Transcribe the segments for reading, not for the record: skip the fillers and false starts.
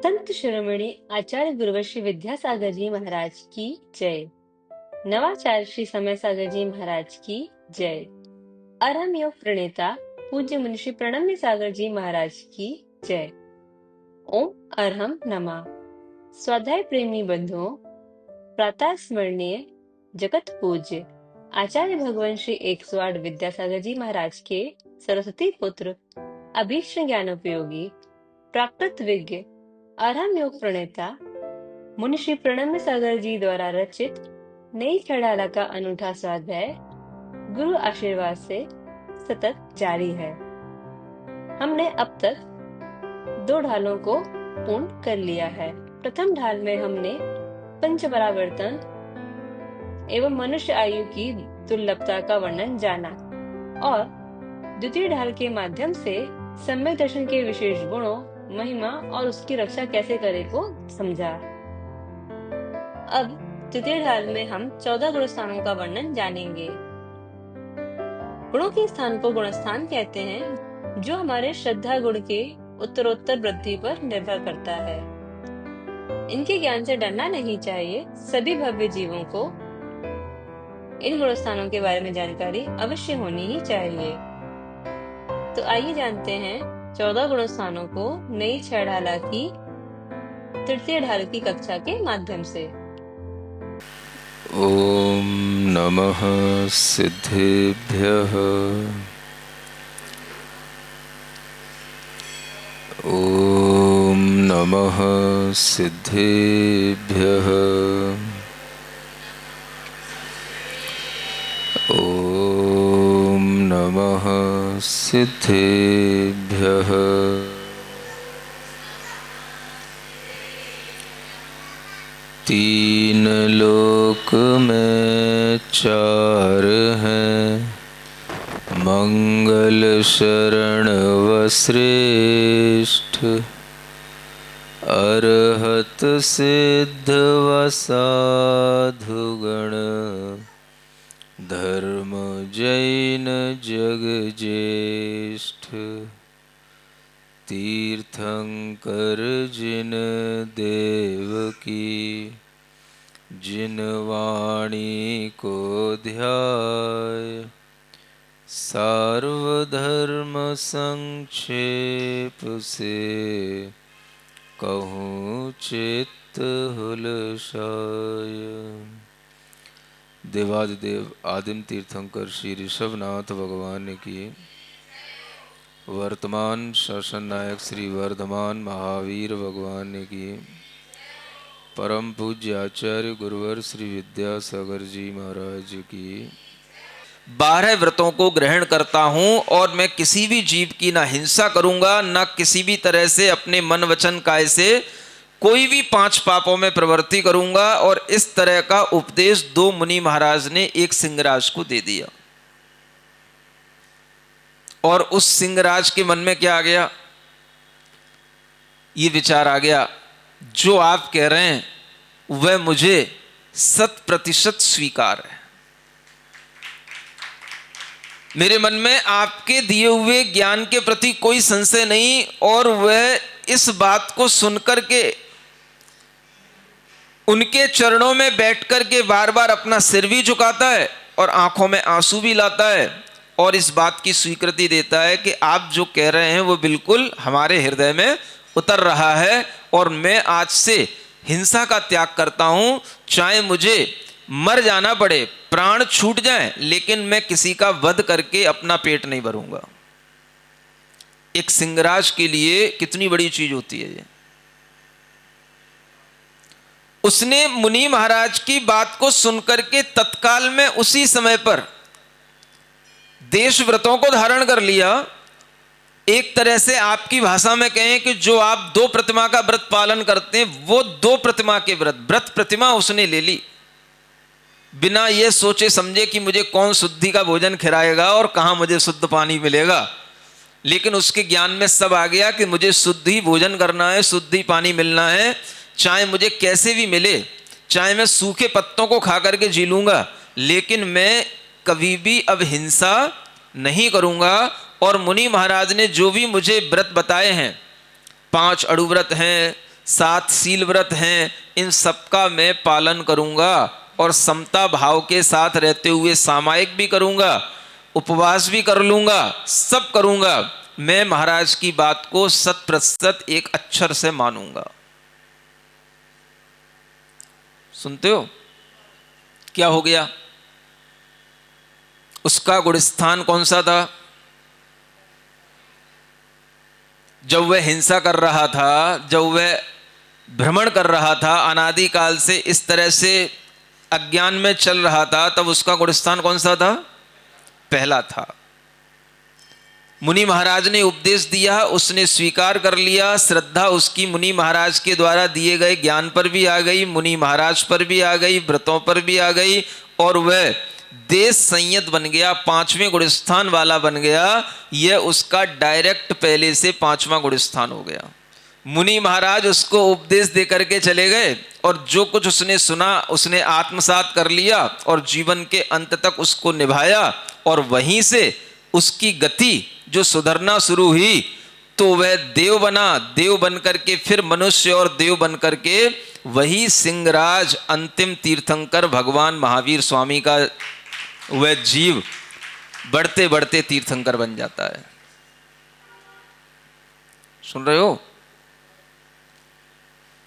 संत शिरोमणि आचार्य गुरुवर विद्यासागर जी महाराज की जय। नवाचार्य श्री समय सागर जी महाराज की जय। अरहम योग प्रणेता पूज्य मुनिषि प्रणम्य सागर जी महाराज की जय। ओम अरहम नमः। स्वाध्याय प्रेमी बंधुओं, प्रातः स्मरणीय जगत पूज्य आचार्य भगवान श्री 108 विद्यासागर जी महाराज के सरस्वती पुत्र अभीष्ट ज्ञानोपयोगी प्राकृत विज्ञ अरहम योग प्रणेता मुनिश्री प्रणम्य सागर जी द्वारा रचित नई खड़ाला का अनूठा स्वाध्याय गुरु आशीर्वाद से सतत जारी है। हमने अब तक 2 ढालों को पूर्ण कर लिया है। प्रथम ढाल में हमने पंच परावर्तन एवं मनुष्य आयु की दुर्लभता का वर्णन जाना और द्वितीय ढाल के माध्यम से सम्यक दर्शन के विशेष गुणों, महिमा और उसकी रक्षा कैसे करें को समझा। अब तृतीय ढाल में हम 14 गुण स्थानों का वर्णन जानेंगे। गुणों के स्थान को गुणस्थान कहते हैं, जो हमारे श्रद्धा गुण के उत्तरोत्तर वृद्धि पर निर्भर करता है। इनके ज्ञान से डरना नहीं चाहिए। सभी भव्य जीवों को इन गुण स्थानों के बारे में जानकारी अवश्य होनी ही चाहिए। तो आइए जानते हैं 14 गुण स्थानों को नई 6 ढाला की तृतीय ढाल की कक्षा के माध्यम से। ओम नमः सिद्धेभ्यः। ओम नमः सिद्धेभ्यः। ओम नमः सिद्धेभ्यः। तीन लोक में 4 हैं, मंगल शरण व श्रेष्ठ, अरहत सिद्ध व साधुगण, धर्म जैन जग ज्येष्ठ, तीर्थंकर जिन देव की, जिन वाणी को ध्याय, सार्वधर्म संक्षेप से, कहूँ चित्त हुलसाय। देवादिदेव आदिम तीर्थंकर श्री ऋषभनाथ भगवान की, वर्तमान शासन नायक श्री वर्धमान महावीर भगवान की, परम पूज्य आचार्य गुरुवर श्री विद्यासागर जी महाराज की। 12 व्रतों को ग्रहण करता हूँ और मैं किसी भी जीव की ना हिंसा करूँगा, ना किसी भी तरह से अपने मन वचन काय से कोई भी 5 पापों में प्रवृत्ति करूँगा। और इस तरह का उपदेश 2 मुनि महाराज ने एक सिंहराज को दे दिया। और उस सिंहराज के मन में क्या आ गया? ये विचार आ गया, जो आप कह रहे हैं वह मुझे 100% स्वीकार है। मेरे मन में आपके दिए हुए ज्ञान के प्रति कोई संशय नहीं। और वह इस बात को सुनकर के उनके चरणों में बैठकर के बार बार अपना सिर भी झुकाता है और आंखों में आंसू भी लाता है और इस बात की स्वीकृति देता है कि आप जो कह रहे हैं वो बिल्कुल हमारे हृदय में उतर रहा है। और मैं आज से हिंसा का त्याग करता हूं, चाहे मुझे मर जाना पड़े, प्राण छूट जाएं, लेकिन मैं किसी का वध करके अपना पेट नहीं भरूंगा। एक सिंहराज के लिए कितनी बड़ी चीज होती है ये। उसने मुनि महाराज की बात को सुनकर के तत्काल में उसी समय पर देश व्रतों को धारण कर लिया। एक तरह से आपकी भाषा में कहें कि जो आप 2 प्रतिमा का व्रत पालन करते हैं, वो 2 प्रतिमा के व्रत प्रतिमा उसने ले ली, बिना ये सोचे समझे कि मुझे कौन शुद्धि का भोजन खिलाएगा और कहाँ मुझे शुद्ध पानी मिलेगा। लेकिन उसके ज्ञान में सब आ गया कि मुझे शुद्ध ही भोजन करना है, शुद्ध ही पानी मिलना है, चाहे मुझे कैसे भी मिले, चाहे मैं सूखे पत्तों को खा करके जी लूँगा, लेकिन मैं कभी भी अब हिंसा नहीं करूँगा। और मुनि महाराज ने जो भी मुझे व्रत बताए हैं, 5 अड़ु व्रत हैं, सात शील व्रत हैं, इन सबका मैं पालन करूंगा और समता भाव के साथ रहते हुए सामायिक भी करूंगा, उपवास भी कर लूंगा, सब करूंगा। मैं महाराज की बात को 100% एक अक्षर से मानूंगा। सुनते हो क्या हो गया? उसका गुणस्थान कौन सा था? जब वह हिंसा कर रहा था, जब वह भ्रमण कर रहा था, अनादि काल से इस तरह से अज्ञान में चल रहा था, तब उसका गुणस्थान कौन सा था? पहला था। मुनि महाराज ने उपदेश दिया, उसने स्वीकार कर लिया, श्रद्धा उसकी मुनि महाराज के द्वारा दिए गए ज्ञान पर भी आ गई, मुनि महाराज पर भी आ गई, व्रतों पर भी आ गई, और वह देश संयत बन गया, 5वें गुणस्थान वाला बन गया। यह उसका डायरेक्ट पहले से 5वां गुणस्थान हो गया। मुनि महाराज उसको उपदेश दे करके चले गए, और जो कुछ उसने सुना उसने आत्मसात कर लिया और जीवन के अंत तक उसको निभाया, और वहीं से उसकी गति जो सुधरना शुरू हुई, तो वह देव बना, देव बन करके फिर मनुष्य और देव बन करके वही सिंहराज अंतिम तीर्थंकर भगवान महावीर स्वामी का वह जीव बढ़ते बढ़ते तीर्थंकर बन जाता है। सुन रहे हो?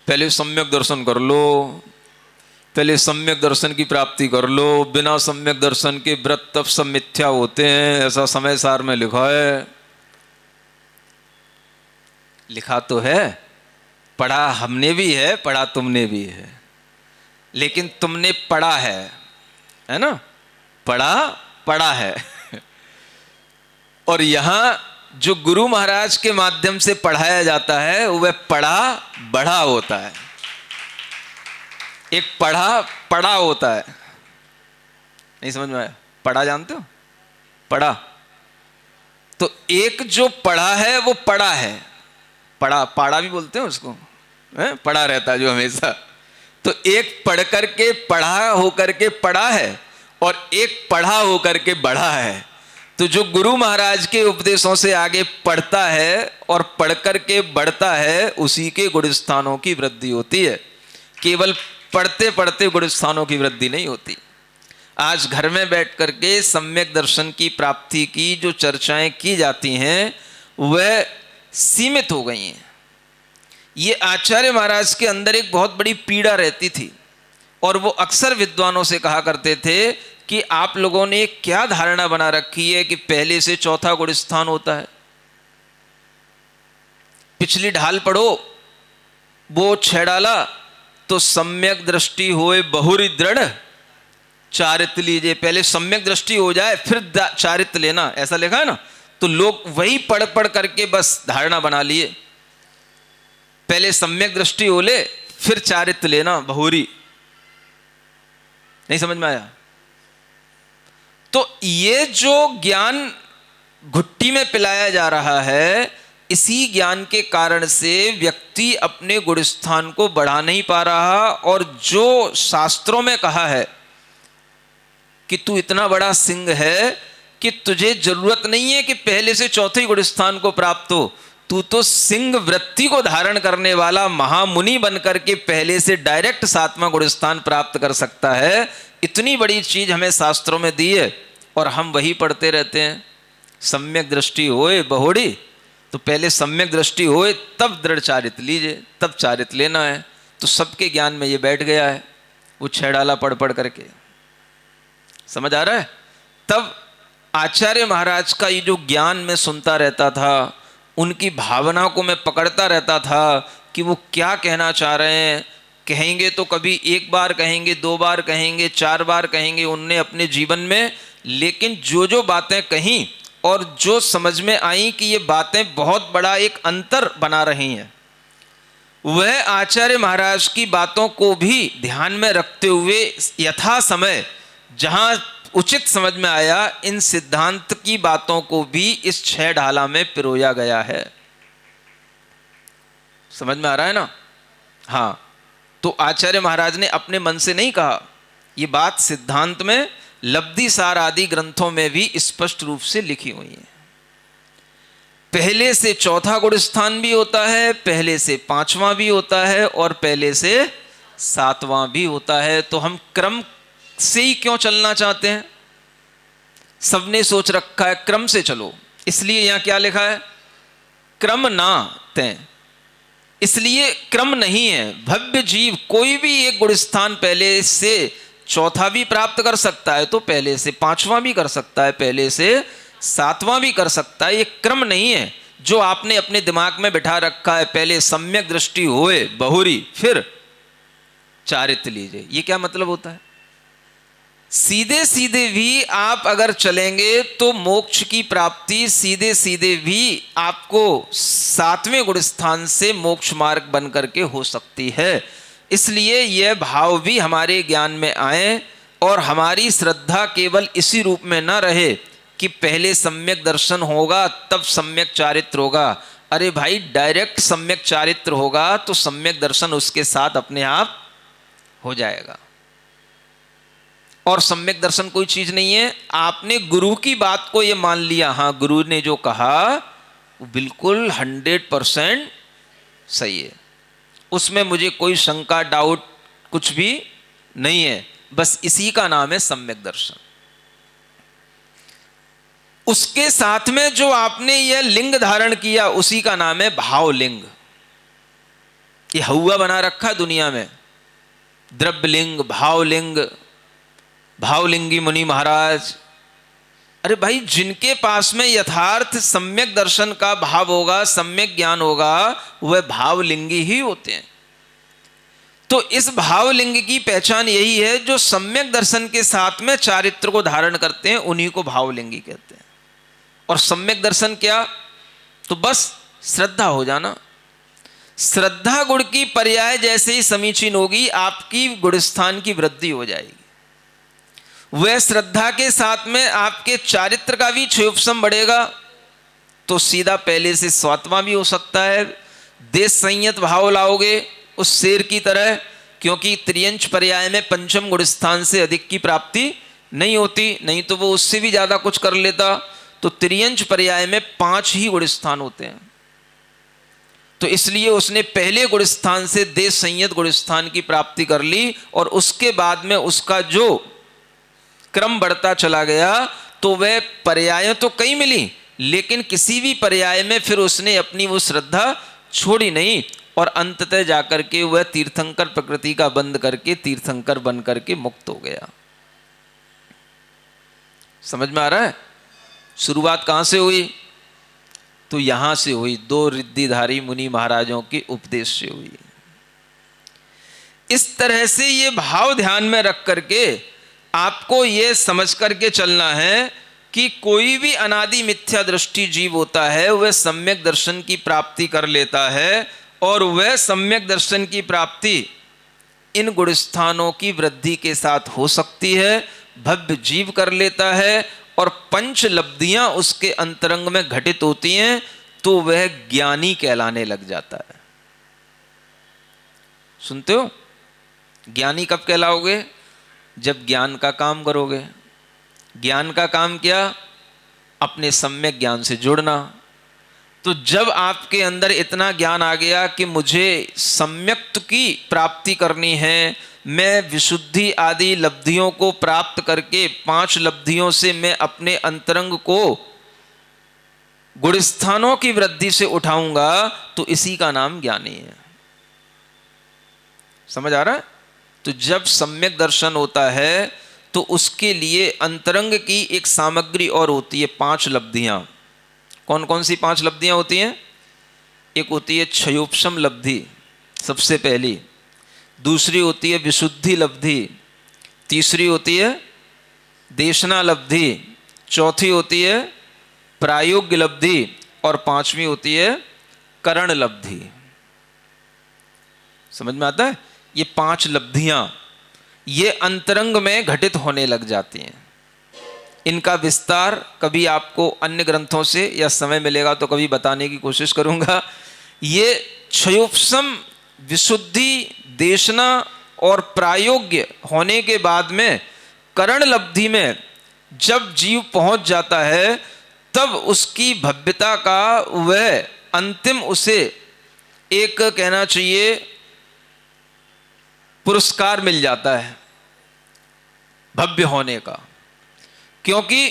पहले सम्यक दर्शन कर लो, पहले सम्यक दर्शन की प्राप्ति कर लो। बिना सम्यक दर्शन के व्रत तप सब मिथ्या होते हैं, ऐसा समय सार में लिखा है। लिखा तो है, पढ़ा हमने भी है, पढ़ा तुमने भी है, लेकिन तुमने पढ़ा है ना? पढ़ा है और यहां जो गुरु महाराज के माध्यम से पढ़ाया जाता है वह पढ़ा बढ़ा होता है। एक पढ़ा होता है। नहीं समझ में आया? पढ़ा जानते हो? पढ़ा तो एक जो पढ़ा है वो पढ़ा है, पाड़ा भी बोलते हैं उसको, पढ़ा रहता है जो हमेशा। तो एक पढ़ करके पढ़ा होकर के पढ़ा है, और एक पढ़ा होकर के बढ़ा है। तो जो गुरु महाराज के उपदेशों से आगे पढ़ता है और पढ़ करके बढ़ता है, उसी के गुणस्थानों की वृद्धि होती है। केवल पढ़ते पढ़ते गुणस्थानों की वृद्धि नहीं होती। आज घर में बैठ करके सम्यक दर्शन की प्राप्ति की जो चर्चाएं की जाती हैं वह सीमित हो गई हैं। ये आचार्य महाराज के अंदर एक बहुत बड़ी पीड़ा रहती थी, और वो अक्सर विद्वानों से कहा करते थे कि आप लोगों ने क्या धारणा बना रखी है कि पहले से चौथा गुणस्थान होता है। पिछली ढाल पढ़ो, वो 6 डाला, तो सम्यक दृष्टि होए बहुरी दृढ़ चारित्र लीजिए। पहले सम्यक दृष्टि हो जाए फिर चारित्र लेना, ऐसा लिखा है ना। तो लोग वही पढ़ पढ़ करके बस धारणा बना लिए, पहले सम्यक दृष्टि हो ले फिर चारित्र लेना, बहुरी। नहीं समझ में आया? तो ये जो ज्ञान घुट्टी में पिलाया जा रहा है, इसी ज्ञान के कारण से व्यक्ति अपने गुणस्थान को बढ़ा नहीं पा रहा। और जो शास्त्रों में कहा है कि तू इतना बड़ा सिंह है कि तुझे जरूरत नहीं है कि पहले से चौथे गुणस्थान को प्राप्त हो, तू तो सिंह वृत्ति को धारण करने वाला महामुनि बनकर के पहले से डायरेक्ट 7वां गुणस्थान प्राप्त कर सकता है। इतनी बड़ी चीज हमें शास्त्रों में दी है, और हम वही पढ़ते रहते हैं। सम्यक दृष्टि होए बहुड़ी, तो पहले सम्यक दृष्टि होए तब दृढ़ चारित्र लीजिए, तब चारित्र लेना है। तो सबके ज्ञान में ये बैठ गया है, वो 6 डाला पढ़ पढ़ करके। समझ आ रहा है? तब आचार्य महाराज का ये जो ज्ञान में सुनता रहता था, उनकी भावना को मैं पकड़ता रहता था कि वो क्या कहना चाह रहे हैं। कहेंगे तो कभी 1 बार कहेंगे, 2 बार कहेंगे, 4 बार कहेंगे उनने अपने जीवन में, लेकिन जो जो बातें कहीं और जो समझ में आई कि ये बातें बहुत बड़ा एक अंतर बना रही हैं, वह आचार्य महाराज की बातों को भी ध्यान में रखते हुए यथा समय जहां उचित समझ में आया, इन सिद्धांत की बातों को भी इस 6 ढाला में पिरोया गया है। समझ में आ रहा है ना? हाँ। तो आचार्य महाराज ने अपने मन से नहीं कहा, ये बात सिद्धांत में लब्धि सार आदि ग्रंथों में भी स्पष्ट रूप से लिखी हुई है। पहले से चौथा गुण स्थान भी होता है, पहले से पांचवा भी होता है और पहले से सातवां भी होता है। तो हम क्रम से ही क्यों चलना चाहते हैं? सबने सोच रखा है क्रम से चलो, इसलिए यहां क्या लिखा है? क्रम ना तय। इसलिए क्रम नहीं है। भव्य जीव कोई भी एक गुण स्थान पहले से चौथा भी प्राप्त कर सकता है, तो पहले से पांचवा भी कर सकता है, पहले से सातवां भी कर सकता है। ये क्रम नहीं है जो आपने अपने दिमाग में बिठा रखा है, पहले सम्यक दृष्टि होए बहुरी फिर चारित्र लीजिए। ये क्या मतलब होता है? सीधे सीधे भी आप अगर चलेंगे तो मोक्ष की प्राप्ति सीधे सीधे भी आपको सातवें गुण स्थान से मोक्ष मार्ग बन करके हो सकती है। इसलिए यह भाव भी हमारे ज्ञान में आए और हमारी श्रद्धा केवल इसी रूप में न रहे कि पहले सम्यक दर्शन होगा तब सम्यक चारित्र होगा। अरे भाई, डायरेक्ट सम्यक चारित्र होगा तो सम्यक दर्शन उसके साथ अपने आप हो जाएगा। और सम्यक दर्शन कोई चीज नहीं है। आपने गुरु की बात को ये मान लिया, हाँ गुरु ने जो कहा वो बिल्कुल 100% सही है, उसमें मुझे कोई शंका डाउट कुछ भी नहीं है। बस इसी का नाम है सम्यक दर्शन। उसके साथ में जो आपने यह लिंग धारण किया उसी का नाम है भावलिंग। ये हवा बना रखा दुनिया में, द्रव्यलिंग, भावलिंग, भावलिंगी मुनि महाराज। अरे भाई, जिनके पास में यथार्थ सम्यक दर्शन का भाव होगा, सम्यक ज्ञान होगा, वह भावलिंगी ही होते हैं। तो इस भावलिंग की पहचान यही है, जो सम्यक दर्शन के साथ में चारित्र को धारण करते हैं, उन्हीं को भावलिंगी कहते हैं। और सम्यक दर्शन क्या? तो बस श्रद्धा हो जाना। श्रद्धा गुण की पर्याय जैसे ही समीचीन होगी, आपकी गुणस्थान की वृद्धि हो जाएगी। वह श्रद्धा के साथ में आपके चारित्र का भी क्षयोपशम बढ़ेगा, तो सीधा पहले से सातवां भी हो सकता है। देश संयत भाव लाओगे उस शेर की तरह, क्योंकि त्रियंच पर्याय में पंचम गुणस्थान से अधिक की प्राप्ति नहीं होती, नहीं तो वो उससे भी ज्यादा कुछ कर लेता। तो त्रियंच पर्याय में 5 ही गुणस्थान होते हैं। तो इसलिए उसने पहले गुणस्थान से देश संयत गुणस्थान की प्राप्ति कर ली, और उसके बाद में उसका जो क्रम बढ़ता चला गया, तो वह पर्याय तो कई मिली, लेकिन किसी भी पर्याय में फिर उसने अपनी वो श्रद्धा छोड़ी नहीं, और अंततः जाकर के वह तीर्थंकर प्रकृति का बंद करके तीर्थंकर बन करके मुक्त हो गया। समझ में आ रहा है? शुरुआत कहां से हुई? तो यहां से हुई, 2 रिद्धिधारी मुनि महाराजों के उपदेश से हुई। इस तरह से ये भाव ध्यान में रख करके आपको ये समझ करके चलना है कि कोई भी अनादि मिथ्या दृष्टि जीव होता है, वह सम्यक दर्शन की प्राप्ति कर लेता है, और वह सम्यक दर्शन की प्राप्ति इन गुणस्थानों की वृद्धि के साथ हो सकती है। भव्य जीव कर लेता है और पंच लब्धियां उसके अंतरंग में घटित होती हैं, तो वह ज्ञानी कहलाने लग जाता है। सुनते हो? ज्ञानी कब कहलाओगे? जब ज्ञान का काम करोगे। ज्ञान का काम क्या? अपने सम्यक ज्ञान से जुड़ना। तो जब आपके अंदर इतना ज्ञान आ गया कि मुझे सम्यक्त की प्राप्ति करनी है, मैं विशुद्धि आदि लब्धियों को प्राप्त करके 5 लब्धियों से मैं अपने अंतरंग को गुणस्थानों की वृद्धि से उठाऊंगा, तो इसी का नाम ज्ञानी है। समझ आ रहा है? तो जब सम्यक दर्शन होता है तो उसके लिए अंतरंग की एक सामग्री और होती है, 5 लब्धियां। कौन कौन सी 5 लब्धियां होती हैं? एक होती है क्षयोपशम लब्धि, सबसे पहली। दूसरी होती है विशुद्धि लब्धि। तीसरी होती है देशना लब्धि। चौथी होती है प्रायोग्य लब्धि। और 5वीं होती है करण लब्धि। समझ में आता है? ये 5 लब्धियां ये अंतरंग में घटित होने लग जाती हैं। इनका विस्तार कभी आपको अन्य ग्रंथों से या समय मिलेगा तो कभी बताने की कोशिश करूंगा। ये क्षयोपशम, विशुद्धि, देशना और प्रायोग्य होने के बाद में करण लब्धि में जब जीव पहुंच जाता है, तब उसकी भव्यता का वह अंतिम उसे एक कहना चाहिए पुरस्कार मिल जाता है भव्य होने का। क्योंकि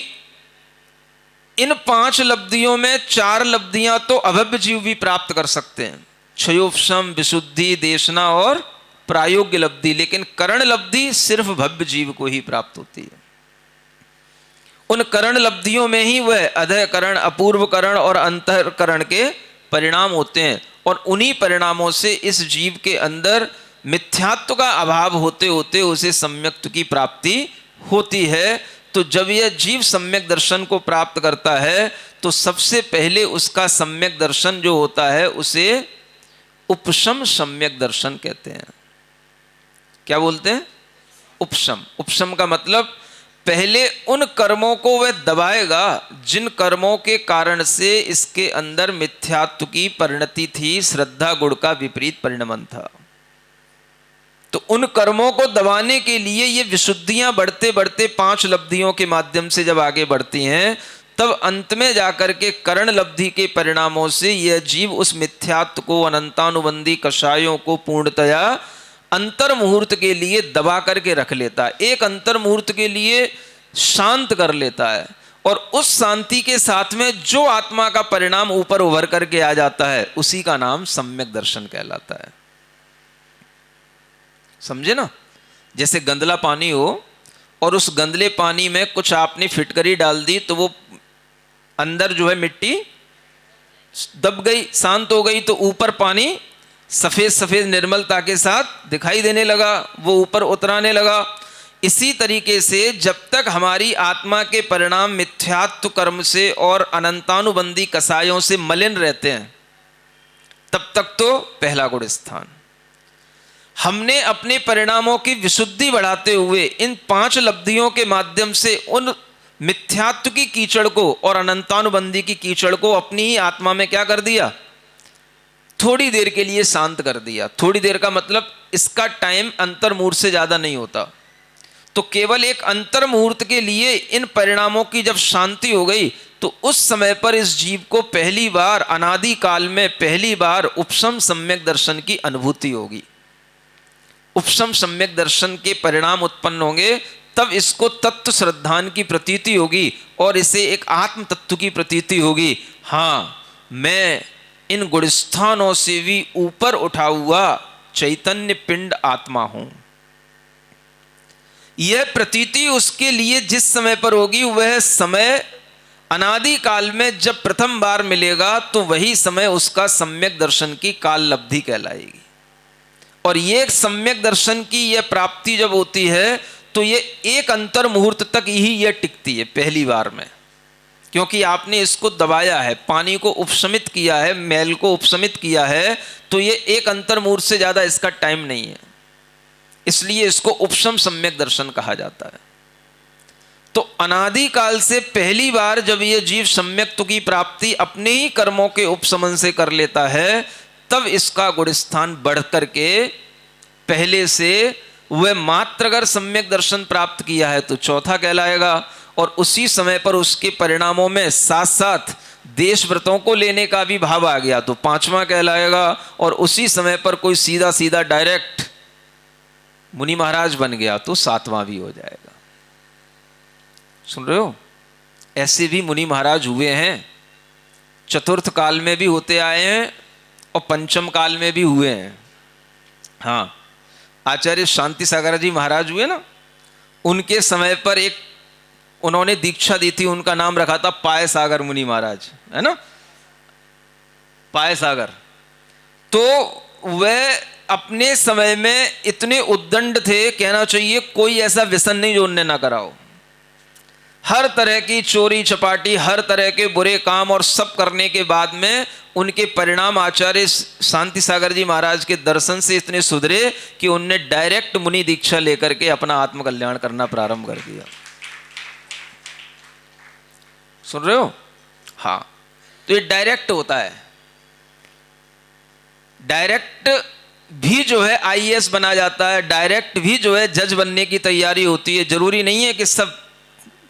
इन 5 लब्धियों में 4 लब्धियां तो अभव्य जीव भी प्राप्त कर सकते हैं, क्षयोपशम, विशुद्धि, देशना और प्रायोग्य लब्धि, लेकिन करण लब्धि सिर्फ भव्य जीव को ही प्राप्त होती है। उन करण लब्धियों में ही वह अधः करण, अपूर्व करण और अंतःकरण के परिणाम होते हैं, और उन्हीं परिणामों से इस जीव के अंदर मिथ्यात्व का अभाव होते होते उसे सम्यक्त्व की प्राप्ति होती है। तो जब यह जीव सम्यक दर्शन को प्राप्त करता है तो सबसे पहले उसका सम्यक दर्शन जो होता है उसे उपशम सम्यक दर्शन कहते हैं। क्या बोलते हैं? उपशम। उपशम का मतलब पहले उन कर्मों को वह दबाएगा जिन कर्मों के कारण से इसके अंदर मिथ्यात्व की परिणति थी, श्रद्धा गुण का विपरीत परिणमन था। तो उन कर्मों को दबाने के लिए ये विशुद्धियां बढ़ते बढ़ते 5 लब्धियों के माध्यम से जब आगे बढ़ती हैं, तब अंत में जाकर के करण लब्धि के परिणामों से यह जीव उस मिथ्यात्व को, अनंतानुबंधी कषायों को पूर्णतया अंतर मुहूर्त के लिए दबा करके रख लेता है, एक अंतर मुहूर्त के लिए शांत कर लेता है, और उस शांति के साथ में जो आत्मा का परिणाम ऊपर उभर करके आ जाता है उसी का नाम सम्यक दर्शन कहलाता है। समझे ना? जैसे गंदला पानी हो और उस गंदले पानी में कुछ आपने फिटकरी डाल दी तो वो अंदर जो है मिट्टी दब गई, शांत हो गई, तो ऊपर पानी सफेद सफेद निर्मलता के साथ दिखाई देने लगा, वो ऊपर उतराने लगा। इसी तरीके से जब तक हमारी आत्मा के परिणाम मिथ्यात्व कर्म से और अनंतानुबंधी कसायों से मलिन रहते हैं तब तक तो पहला गुण स्थान। हमने अपने परिणामों की विशुद्धि बढ़ाते हुए इन 5 लब्धियों के माध्यम से उन मिथ्यात्व की कीचड़ को और अनंतानुबंधी की कीचड़ को अपनी ही आत्मा में क्या कर दिया? थोड़ी देर के लिए शांत कर दिया। थोड़ी देर का मतलब इसका टाइम अंतर मुहूर्त से ज्यादा नहीं होता, तो केवल एक अंतर मुहूर्त के लिए इन परिणामों की जब शांति हो गई तो उस समय पर इस जीव को पहली बार, अनादि काल में पहली बार उपशम सम्यक दर्शन की अनुभूति होगी। उपशम सम्यक दर्शन के परिणाम उत्पन्न होंगे, तब इसको तत्व श्रद्धान की प्रतीति होगी और इसे एक आत्म तत्व की प्रतीति होगी। हाँ, मैं इन गुणस्थानों से भी ऊपर उठा हुआ चैतन्य पिंड आत्मा हूं। यह प्रतीति उसके लिए जिस समय पर होगी वह समय अनादि काल में जब प्रथम बार मिलेगा तो वही समय उसका सम्यक दर्शन की काल लब्धि कहलाएगी। और ये सम्यक दर्शन की यह प्राप्ति जब होती है तो ये एक अंतर मुहूर्त तक ही यह टिकती है पहली बार में, क्योंकि आपने इसको दबाया है, पानी को उपशमित किया है, मैल को उपशमित किया है, तो ये एक अंतर मुहूर्त से ज्यादा इसका टाइम नहीं है, इसलिए इसको उपशम सम्यक दर्शन कहा जाता है। तो अनादि काल से पहली बार जब यह जीव सम्यक्त्व की प्राप्ति अपने ही कर्मों के उपशमन से कर लेता है, तब इसका गुण स्थान बढ़ करके पहले से वह मात्र अगर सम्यक दर्शन प्राप्त किया है तो चौथा कहलाएगा, और उसी समय पर उसके परिणामों में साथ साथ देश व्रतों को लेने का भी भाव आ गया तो पांचवा कहलाएगा, और उसी समय पर कोई सीधा सीधा डायरेक्ट मुनि महाराज बन गया तो सातवां भी हो जाएगा। सुन रहे हो? ऐसे भी मुनि महाराज हुए हैं, चतुर्थ काल में भी होते आए हैं और पंचम काल में भी हुए हैं। हाँ, आचार्य शांति सागर जी महाराज हुए ना, उनके समय पर एक उन्होंने दीक्षा दी थी, उनका नाम रखा था पाय सागर मुनि महाराज, है ना, पाय सागर। तो वह अपने समय में इतने उद्दंड थे, कहना चाहिए कोई ऐसा व्यसन नहीं जो उनने ना कराओ। हर तरह की चोरी चपाटी, हर तरह के बुरे काम और सब करने के बाद में उनके परिणाम आचार्य शांति सागर जी महाराज के दर्शन से इतने सुधरे कि उनने डायरेक्ट मुनि दीक्षा लेकर के अपना आत्मकल्याण करना प्रारंभ कर दिया। सुन रहे हो? हाँ, तो ये डायरेक्ट होता है। डायरेक्ट भी जो है आईएएस बना जाता है, डायरेक्ट भी जो है जज बनने की तैयारी होती है। जरूरी नहीं है कि सब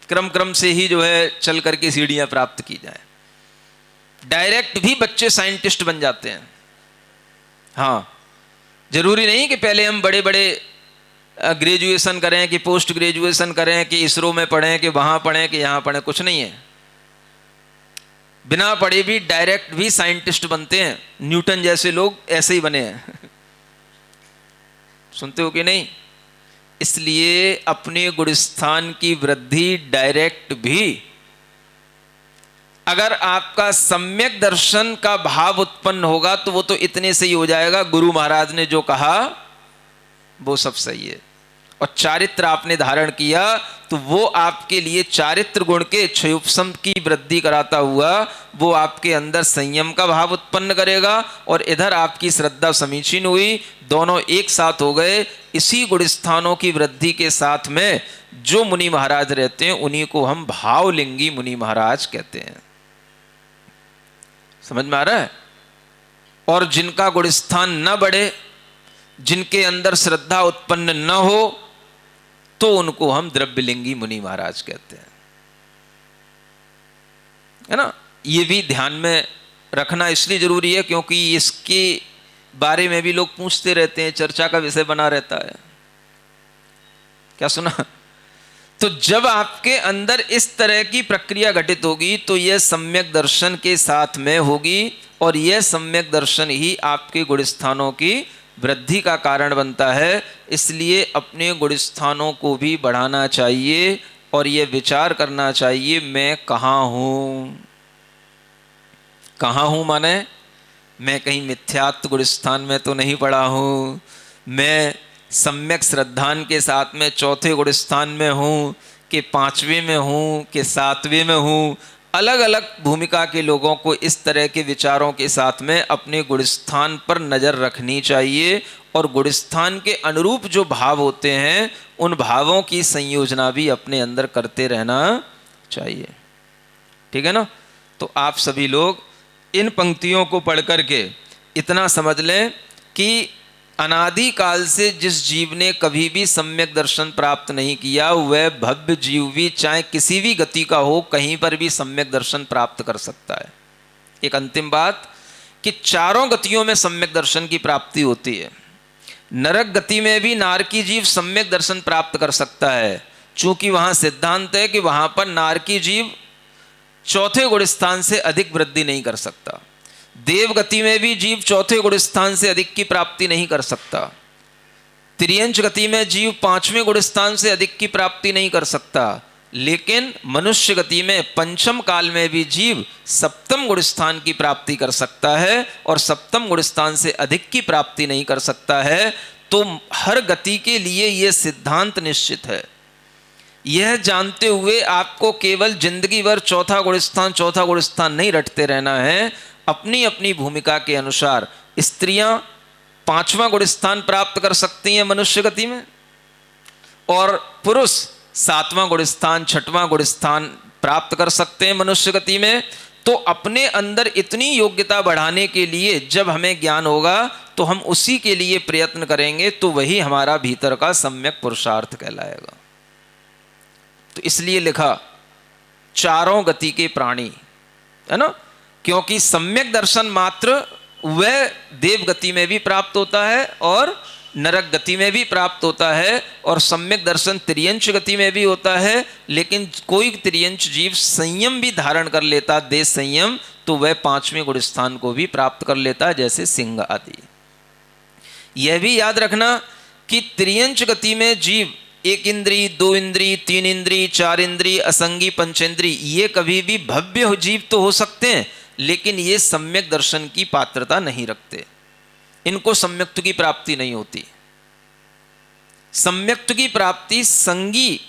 क्रम क्रम से ही जो है चल करके सीढ़ियां प्राप्त की जाए। डायरेक्ट भी बच्चे साइंटिस्ट बन जाते हैं। हाँ, जरूरी नहीं कि पहले हम बड़े बड़े ग्रेजुएशन करें कि पोस्ट ग्रेजुएशन करें कि इसरो में पढ़ें कि वहां पढ़ें कि यहां पढ़ें, कुछ नहीं है। बिना पढ़े भी डायरेक्ट भी साइंटिस्ट बनते हैं। न्यूटन जैसे लोग ऐसे ही बने हैं। सुनते हो कि नहीं? इसलिए अपने गुणस्थान की वृद्धि डायरेक्ट भी, अगर आपका सम्यक दर्शन का भाव उत्पन्न होगा तो वो तो इतने से ही हो जाएगा, गुरु महाराज ने जो कहा वो सब सही है। और चारित्र आपने धारण किया तो वो आपके लिए चारित्र गुण के क्षयोपशम की वृद्धि कराता हुआ वो आपके अंदर संयम का भाव उत्पन्न करेगा। और इधर आपकी श्रद्धा समीचीन हुई, दोनों एक साथ हो गए। इसी गुणस्थानों की वृद्धि के साथ में जो मुनि महाराज रहते हैं उन्हीं को हम भावलिंगी मुनि महाराज कहते हैं। समझ में आ रहा है? और जिनका गुणस्थान न बढ़े, जिनके अंदर श्रद्धा उत्पन्न न हो, तो उनको हम द्रव्यलिंगी मुनि महाराज कहते हैं, है ना। ये भी ध्यान में रखना इसलिए जरूरी है क्योंकि इसके बारे में भी लोग पूछते रहते हैं, चर्चा का विषय बना रहता है। क्या सुना? तो जब आपके अंदर इस तरह की प्रक्रिया घटित होगी तो यह सम्यक दर्शन के साथ में होगी, और यह सम्यक दर्शन ही आपके गुणस्थानों की वृद्धि का कारण बनता है। इसलिए अपने गुणस्थानों को भी बढ़ाना चाहिए और यह विचार करना चाहिए, मैं कहाँ हूँ। कहाँ हूँ माने मैं कहीं मिथ्यात्व गुणस्थान में तो नहीं पड़ा हूँ, मैं सम्यक श्रद्धान के साथ में चौथे गुणस्थान में हूँ कि पांचवें में हूँ कि सातवें में हूँ। अलग अलग भूमिका के लोगों को इस तरह के विचारों के साथ में अपने गुणस्थान पर नज़र रखनी चाहिए, और गुणस्थान के अनुरूप जो भाव होते हैं उन भावों की संयोजना भी अपने अंदर करते रहना चाहिए। ठीक है ना? तो आप सभी लोग इन पंक्तियों को पढ़ करके इतना समझ लें कि अनादि काल से जिस जीव ने कभी भी सम्यक दर्शन प्राप्त नहीं किया, वह भव्य जीव भी चाहे किसी भी गति का हो, कहीं पर भी सम्यक दर्शन प्राप्त कर सकता है। एक अंतिम बात कि चारों गतियों में सम्यक दर्शन की प्राप्ति होती है। नरक गति में भी नारकी जीव सम्यक दर्शन प्राप्त कर सकता है, चूंकि वहां सिद्धांत है कि वहां पर नारकी जीव चौथे गुणस्थान से अधिक वृद्धि नहीं कर सकता। देव गति में भी जीव चौथे गुणस्थान से अधिक की प्राप्ति नहीं कर सकता। त्रियंच गति में जीव पांचवें गुणस्थान से अधिक की प्राप्ति नहीं कर सकता। लेकिन मनुष्य गति में पंचम काल में भी जीव सप्तम गुणस्थान की प्राप्ति कर सकता है, और सप्तम गुणस्थान से अधिक की प्राप्ति नहीं कर सकता है। तो हर गति के लिए यह सिद्धांत निश्चित है। यह जानते हुए आपको केवल जिंदगी भर चौथा गुणस्थान नहीं रटते रहना है। अपनी अपनी भूमिका के अनुसार स्त्रियां पांचवा गुणस्थान प्राप्त कर सकती हैं मनुष्य गति में, और पुरुष सातवां गुणस्थान छठवां गुणस्थान प्राप्त कर सकते हैं मनुष्य गति में। तो अपने अंदर इतनी योग्यता बढ़ाने के लिए जब हमें ज्ञान होगा तो हम उसी के लिए प्रयत्न करेंगे, तो वही हमारा भीतर का सम्यक पुरुषार्थ कहलाएगा। तो इसलिए लिखा चारों गति के प्राणी, है ना, क्योंकि सम्यक दर्शन मात्र वह देव गति में भी प्राप्त होता है और नरक गति में भी प्राप्त होता है, और सम्यक दर्शन त्रियंच गति में भी होता है। लेकिन कोई त्रियंच जीव संयम भी धारण कर लेता, देश संयम, तो वह पांचवें गुणस्थान को भी प्राप्त कर लेता, जैसे सिंह आदि। यह भी याद रखना कि त्रियंच गति में जीव एक इंद्री, दो इंद्री, तीन इंद्री, चार इंद्री, असंगी, पंचेंद्री, ये कभी भी भव्य जीव तो हो सकते हैं, लेकिन ये सम्यक दर्शन की पात्रता नहीं रखते। इनको सम्यक्त्व की प्राप्ति नहीं होती। सम्यक्त्व की प्राप्ति संगी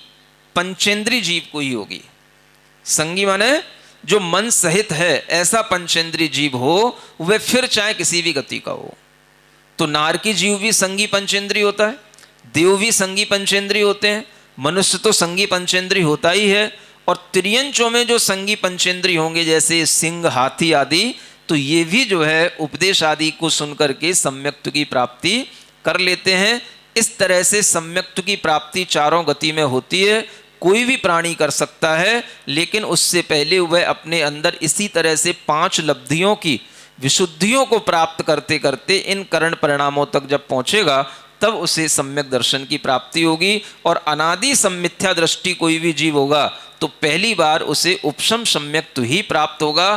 पंचेंद्री जीव को ही होगी। संगी माने जो मन सहित है, ऐसा पंचेंद्री जीव हो, वह फिर चाहे किसी भी गति का हो। तो नारकी जीव भी संगी पंचेंद्री होता है, देव भी संगी पंचेंद्री होते हैं, मनुष्य तो संगी पंचेंद्री होता ही है। और त्रियंचों में जो संगी पंचेंद्री होंगे, जैसे सिंह, हाथी आदि, तो ये भी जो है उपदेश आदि को सुनकर के सम्यक्त्व की प्राप्ति कर लेते हैं। इस तरह से सम्यक्त्व की प्राप्ति चारों गति में होती है, कोई भी प्राणी कर सकता है, लेकिन उससे पहले वह अपने अंदर इसी तरह से 5 लब्धियों की विशुद्धियों को प्राप्त करते करते इन करण परिणामों तक जब पहुंचेगा, तब उसे सम्यक दर्शन की प्राप्ति होगी। और अनादि सम्मिथ्या दृष्टि कोई भी जीव होगा तो पहली बार उसे उपशम सम्यक तो ही प्राप्त होगा।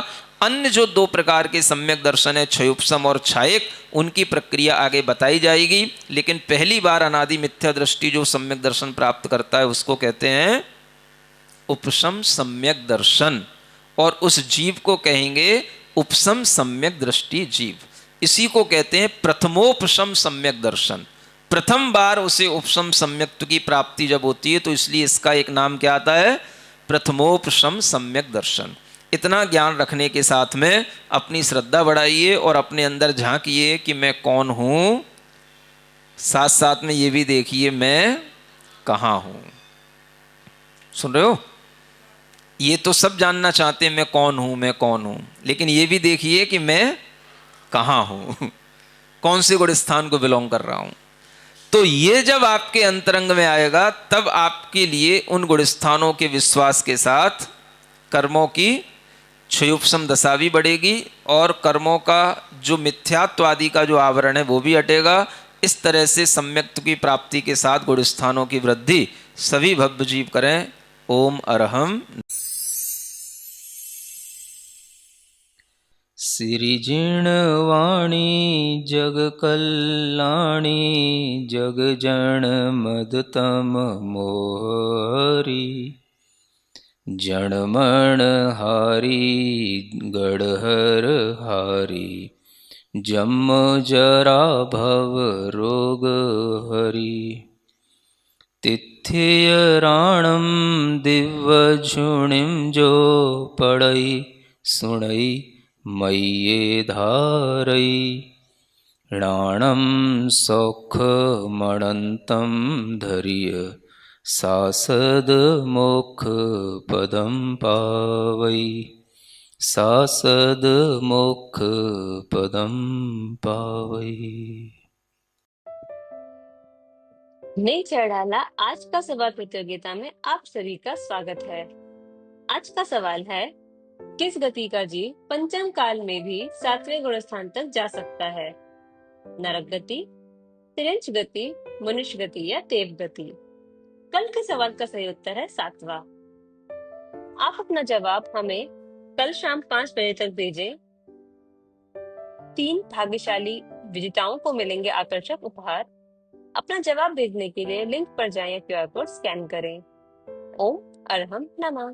अन्य जो 2 प्रकार के सम्यक दर्शन है, क्षयोपशम और छायक, उनकी प्रक्रिया आगे बताई जाएगी। लेकिन पहली बार अनादि मिथ्या दृष्टि जो सम्यक दर्शन प्राप्त करता है उसको कहते हैं उपशम सम्यक दर्शन, और उस जीव को कहेंगे उपशम सम्यक दृष्टि जीव। इसी को कहते हैं प्रथमोपशम सम्यक दर्शन। प्रथम बार उसे उपशम सम्यक्त्व की प्राप्ति जब होती है तो इसलिए इसका एक नाम क्या आता है, प्रथमोपशम सम्यक दर्शन। इतना ज्ञान रखने के साथ में अपनी श्रद्धा बढ़ाइए और अपने अंदर झांकिए कि मैं कौन हूं, साथ साथ में ये भी देखिए मैं कहाँ हूं। सुन रहे हो? ये तो सब जानना चाहते हैं मैं कौन हूं, मैं कौन हूं, लेकिन ये भी देखिए कि मैं कहाँ हूं, कौन से गुण स्थान को बिलोंग कर रहा हूं। तो ये जब आपके अंतरंग में आएगा तब आपके लिए उन गुण स्थानों के विश्वास के साथ कर्मों की क्षयोपशम दशा भी बढ़ेगी और कर्मों का जो मिथ्यात्वादि का जो आवरण है वो भी हटेगा। इस तरह से सम्यक्त्व की प्राप्ति के साथ गुण स्थानों की वृद्धि सभी भव्य जीव करें। ओम अरहम। सिरिजिणवाणी जग कल्याणी जग जन मदतम मोहरी जणमण हारी गढ़हर हारी जम जरा भव रोग हरी तिथ्य राणम दिव्य झुणिम जो पड़ई सुणई मय्ये धारई राणम सौख मणंतम धरिय सासद मोक्ष पदम पावई सासद मोक्ष पदम पावई। नई चढ़ाला आज का सवाल प्रतियोगिता में आप सभी का स्वागत है। आज का सवाल है, किस गति का जीव पंचम काल में भी 7वें गुण स्थान तक जा सकता है? नरक गति, तिर्यंच गति, मनुष्य गति या देव गति? कल के सवाल का सही उत्तर है 7वां। आप अपना जवाब हमें कल शाम 5 बजे तक भेजें। 3 भाग्यशाली विजेताओं को मिलेंगे आकर्षक उपहार। अपना जवाब भेजने के लिए लिंक पर जाएं या QR कोड स्कैन करें। ओम अरहम नमः।